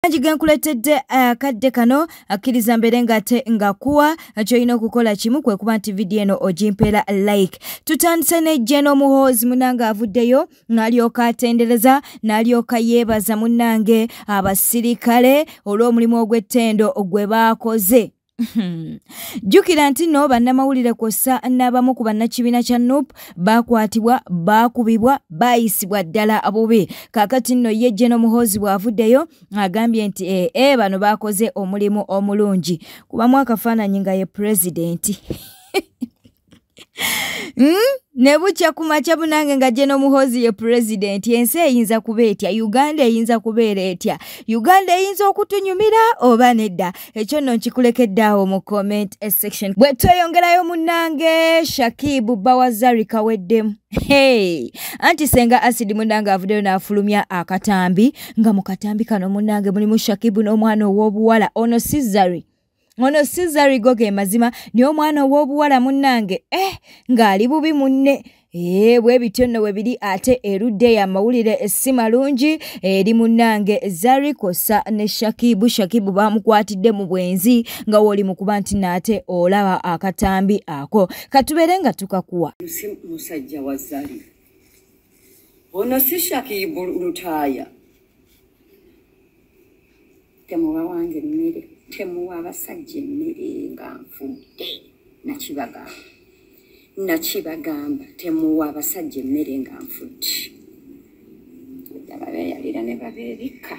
Jigenkuletedde akadde kano akkiriza mbere ngate ngakuwa kyolina okukola kimu kwe kuba nti video eno ogimpera like. Tutandise ne Jeno Muhoozi munanga avuddeyo n'alyoka atendereza n'alyoka yeebaza munnange abasirikale olw'omulimu ogw'ettendo gwe baakoze. Jukira nti no bannamawulire kw'ossa n'abamu ku bannakibiina kya NUP bakwatibwa, baakubibwa, baayisibwa ddala bubi. Kaakati nno ye Jeno Muhoozi bw'avuddeyo agambye nti bano baakoze omulimu omulungi. Kubamu akafaananyi nga ye pulezidenti. Ne bukya ku makya bunange nga Jeno Muhoozi ye president ensi eyinza kuba etya, Uganda eyinza kubeera etya, Uganda eyinza okutunyumira oba nedda. Ekyo nno nkikulekedde awo mu comment section. Bwe tweyongerayo munnange Shakibu Bawazari kaweddemu. Anti senga Acid munnange avuddeyo n'afulumya akatambi nga mu katambi kano munnange mulimu Shakibu n'omwana ow'obuwala ono Sizari. Ono Sizari goge mazima ni omwana w'obuwala munnange ng'ali bubi munne. Bwe bityo nno we biri ate erudde ya mawulire esi malungi eri munnange Zari kosa ne Shakibu bamukwatidde mu bwenzi nga woli mu kuba nti naate olaba akatambi ako. Katubere nga tukakuwa. Musajja wa Zari. Ono si Shakibu Lutaya. Temuwa wange mmere. Temuwa abasajja emmere nga nfudde nakibagamba temuwa abasajja emmere nga nfudde ddala beeyalira ne babeebikka.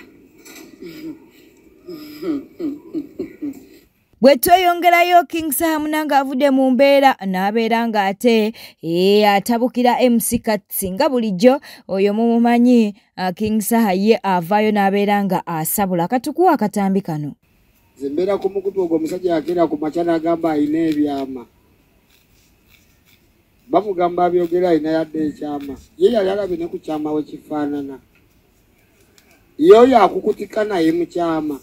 Bwe tweyongerayo King Saha munanga avudde mu mbeera n'abeera ng'ate atabukira MC Katsi nga bulijjo oyo mumumanyi King Saha ye avaayo n'abeera nga asabula. Katukuwa akatambi kano. Zembera ku mukutu ogwo omusajja yakera ku makya n'agamba alina ebyama. Bamugamba abyogera alina yadde ekyama. Ye yali alabye ne ku kyama we kifaanana. Ye oyo akukutika naye mu kyama.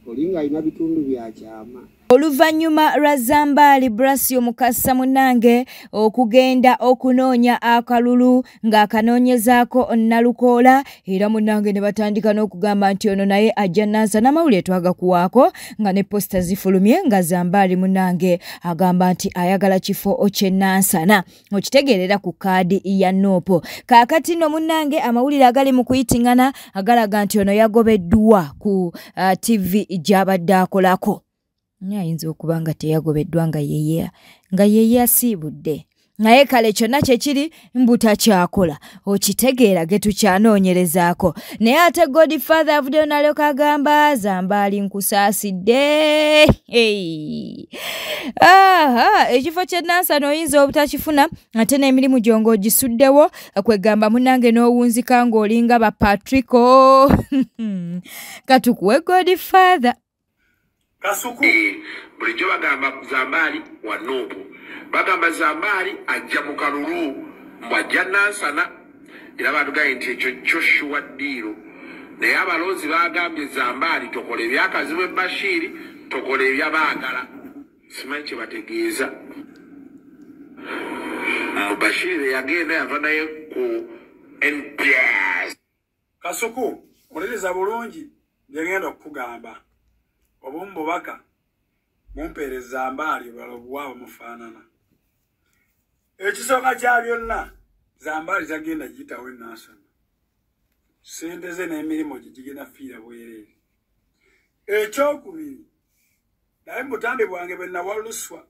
Olinga alina bitundu bya kyama. Oluvannyuma lwa Zambali Brasio Mukasa munnange okugenda okunoonya akalulu ng'akanoonyezaako Nalukoola era munnange ne batandika n'okugamba nti ono naye ajja Nansana n'amawulire twagakuwaako nga ne posta zifulumye nga Zambali munnange agamba nti ayagala kifo kye Nansana okitegeerera ku kaadi ya Nopo. Kaakati nno munnange amawulire agali mu kuyitingana agalaga nti ono yagobeddwa ku TV gy'abadde akolako. Ayinza okuba nga teyagobeddwa nga yeye asiibudde. Naye kale kyonna kye kiri mbuta kyakola okitegeera ge tukyanoonyerezaako. Naye ate Godfather avuddeyo n'alyoka agamba Zambali nkusaasidde. Ekifo kye Nansana oyinza obutakifuna ate n'emirimu gyongo ogisuddewo kwegamba munnange n'owunzika ng'olinga ba Patrico. Katukuwe Godfather. Kasuku bulijjo bagamba Zambali wa Nopo bagamba Zambali ajja mu kalulu mbwajja Nansana era batugambye nti ekyo Joshua Diro naye abalonzi bagambye Zambali tokola ebyakazibu Bashiri tokola ebyabaagala simanyi kye bategeeza. Bashiri yagenda yava naye ku NPS. Kasuku muliriza bulungi ngenda okugamba obumubaka mumpeereza Zambali bwaba mufaanana. Ekisooka kya byonna Zambali tagenda giyitawo Nansana. Sente ze n'emirimu gigenda fiira bwereere. Ekyokubiri naye mutambi bwange bwe nawaluswa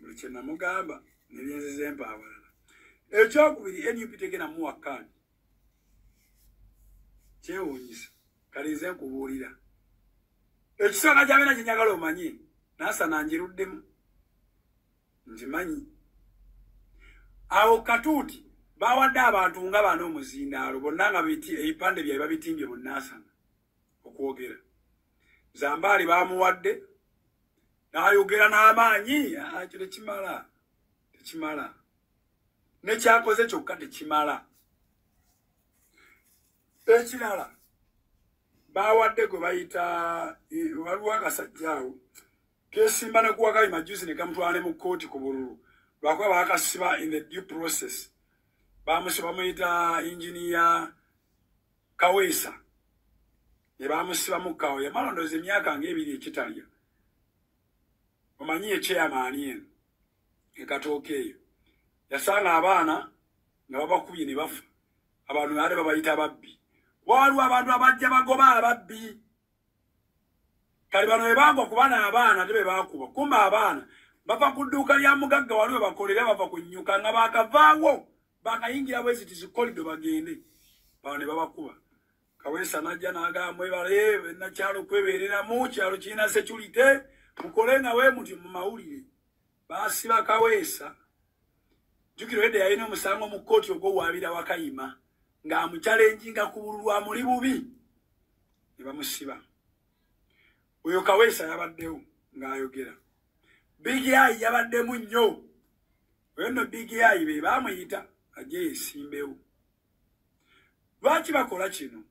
buli kye namugamba ne byenzize empaabalala. Ekyokubiri NUP tegenda muwa kaadi. Kyewuunyisa kalize nkubuulira. Ekisooka kyabena kye njagala omanyi Nansana ngiruddemu nzimanyi. Awo katuuti bawadde abantu nga bano omuzindaalo bonna nga ebipande byabwe babitimbye mu Nansana okwogera. Zambali bamuwadde n'ayogera n'amaanyi kyo tekimala nekyakoze kyokka tekimala. Ekirala bawadde gwe bayita waliwo akasajja awo kesimba ne kuwakabi majuzi ne kamutwala mu kkooti ku bululu lwakuba bakasiba in the due process bamusibamuyita engineer Kaweesa ne bamusiba mu kawo yamala ndowooza emyaka ng'ebiri ekitalya omanyi ekyeyamaani eno ekatooka eyo yasanga abaana nga babakubye ne bafa abantu baali babayita ababbi waliwo abantu abajja bagoba ababbi kale bano bebagwa kubana abaana tebe bakuba kumba abaana bava ku dduuka lya mugagga waliwo bakolera bava ku nnyuka nga bakavaawo bakayingira bwezi tizikolido bagende bano ne babakuba Kaweesa najja n'agamba mwebale nakyalo kwebeereramu kyalo kirina security mukole nawe muti mu mawulire baasiba Kaweesa jukiro edde yalina omusango mu kkooti ogw'owaabira Wakayima ng'amukyalenjinga ku bululu amuli bubi ne bamusiba oyo Kaweesa yabaddewo ng'ayogera Big Eye yabaddemu nnyo oyo nno Big Eye be baamuyita ajje yeesimbewo lwaki bakola kino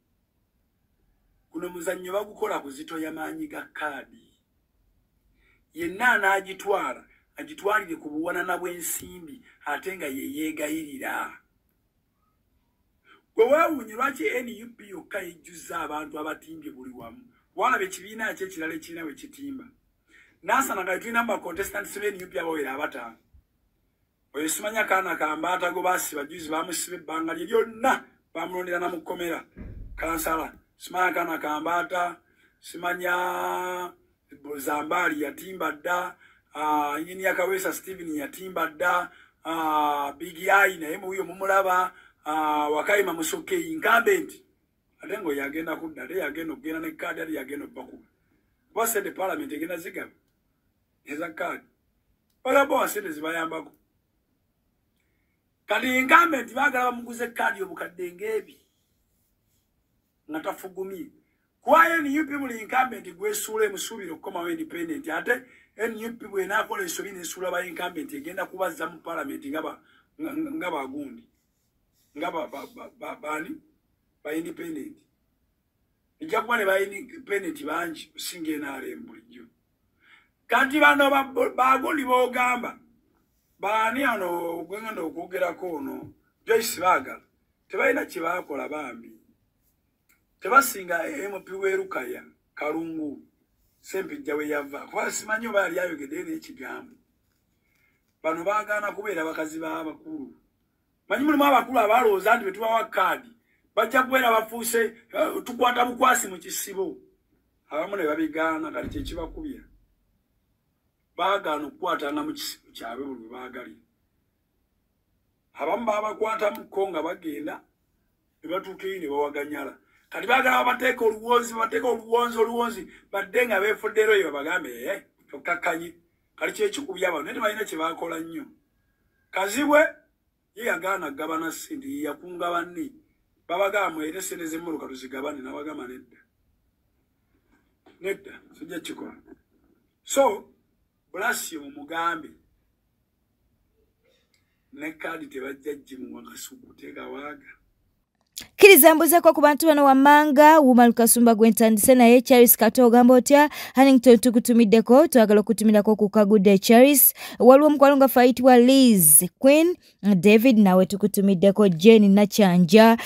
kuno muzannyo bagukola kuzito y'amaanyi ga kaadi yenna anaagitwala agitwalire ku buwanana bw'ensimbi ate nga yeyeegayirira gwe weewuunye lwaki NUP yokka yejjuza abantu abatimbye buli wamu walaba ekibiina ki ekirala ekirina bwe kitimba nansana nga tulina mu bacontestants b'NUP abawera abataano oyo simanya kaana kambaata go baasiba juzi bamusiba ebbanga lye lyonna bamulondera na mu kkomera kansala simanya kaana kambaata simanya Zambali yatimba dda yini ya Kaweesa Stephen yatimba dda Big Eye naye muyo mumulaba Wakayima Musoke incumbent ate ngo yagenda kudda ate yagenda okugenda ne kaadi ate yagenda okubakuba basede parliament egenda zigaba eza kaadi balabo basede zibayambako kali incumbent bagala bamuguze kaadi obukadde ngebi natafugumye kwaye NUP muli incumbent gwesuule musubire okukomawo independent ate NUP bwe nakola ensobi n'esuula ba incumbent egenda kubazza mu parliament nga bagundi nga bani ba independent ejja kuba ne ba independent bangi osinga NRM bulijjo kati bano bagundi boogamba baani ano gwengenda okwogerako ono Joyce baagala tebalina kye baakola bambi tebasinga MP w'Erukaya Kalungu Sempijja we yava kuba simanyi oba yali ayogedde n'ekigambo bano baagaana kubeera bakazi b'abakulu manyi mulimu abakulu abalowooza nti bwe tubawa kaadi bajja kubeera bafuuse tukwata bukwasi mu kisibo abamu ne babigaana kati kyekibakubya baagaana okukwatanga mu kisibo kyabwe buli bwe baagalira abamu babakwatamuko nga bagenda ne batuuka eyo ne bawaganyala kati baagala babateeka oluwonzi badde nga beefuddero eyo babagambe tokkakkanye kali kyekikubya bano naye tebalina kye baakola nnyo kazibwe ye yagaana gabana ssente ye yakunga banne babagamba mwere ssente z'emmuluka tuzigabane n'abagamba nedda sijja kikola so bulasio mugambe ne kaadi tebajja gimuwa Kasuku tegawaaga Kiriza mbuzeko ku bantu bano wammanga Woman Kasumba gwentandise naye Charles Kato ogamba otya Hannington tukutumiddeko twagala okutumirako ku Kagudde Charles waliwo mukwano nga fayitibwa Liz Queen David nawe tukutumiddeko Jane Nachanja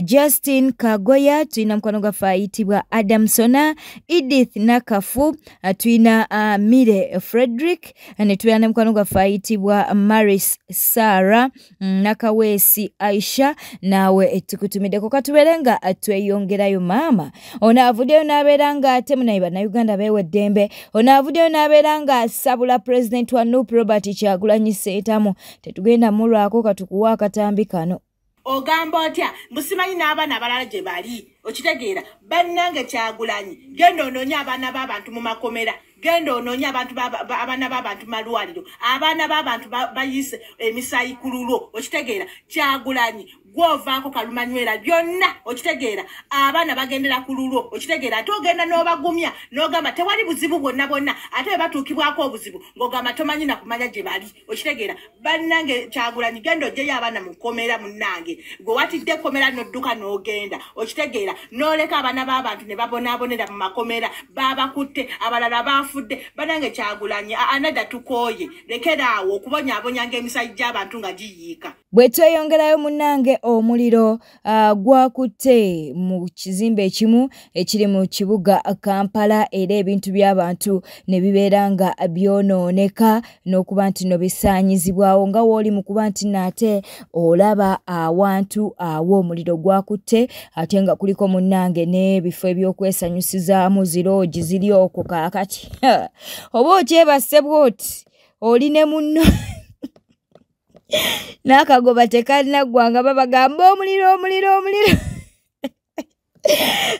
Justin Kagoya tulina mukwano nga fayitibwa Adamsona Edith Nakafu tulina Mire Frederick ne tulina mukwano nga fayitibwa Maris Sarah Nakawesi Aisha nawe tukutumiddeko katuberenga atweyongerayo mama onavuddeyo n'abeeranga ate munaye bannayuganda beeweddembe onavuddeyo n'abeeranga asabula president wa NUP Robert Kyagulanyi Ssentamu tetugenda mulwako katukuwa akatambi kano ogamba otya musimanyi n'abaana abalala gye bali okitegeera bannange Kyagulanyi genda onoonya abaana b'abantu mu makomera genda onoonya abaana b'abantu malwaliro abaana b'abantu bayise emisaayi ku lulwo okitegeera Kyagulanyi gwovaako kalumanywera byonna okitegeera abaana bagendera ku lulwo okitegeera ate ogenda n'obagumya n'ogamba tewali buzibu bwonna ate bwe batuukibwako obuzibu ng'ogamba tomanyi na kumanya gye bali okitegeera bannange Kyagulanyi genda ogyeyo abaana mu kkomera munnange gwe watidde ekkomera n'odduka n'ogenda okitegeera n'oleka abaana b'abantu ne babonaabonera mu makomera babakutte abalala baafudde bannange Kyagulanyi anadda tukooye lekeraawo okubonyabonyanga emisayi gy'abantu nga giyiika bwe tweyongerayo munnange omuliro gwakutte mu kizimbe ekimu ekiri mu kibuga Kampala era ebintu by'abantu ne bibeera nga byonooneka n'okuba nti no bisaanyizibwawo nga wooli mu kuba nti nate olaba awantu awo omuliro gwakutte ate nga kuliko munnange n'ebifo ebyokwesanyusizaamu ziroogi ziri okwo kaakati oba okyebase bwoti oli ne munno n'akagoba tekanaggwanga babagamba omuliro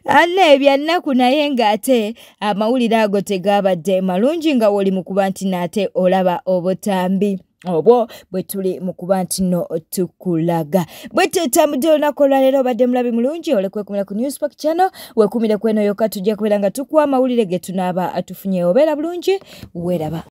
Anne ebyannaku naye ng'ate amawulire ago tegaabadde malungi nga woli mu kuba nti nate olaba obutambi obwo bwe tuli mu kuba nti no tukulaga bwe tutambudde olunaku olwaleero obadde mulabi mulungi olekwekumira ku Newspark Channel wekumire kweno yokka tujja kubeera nga tukuwa amawulire ge tunaaba atufunye obeera bulungi weeraba.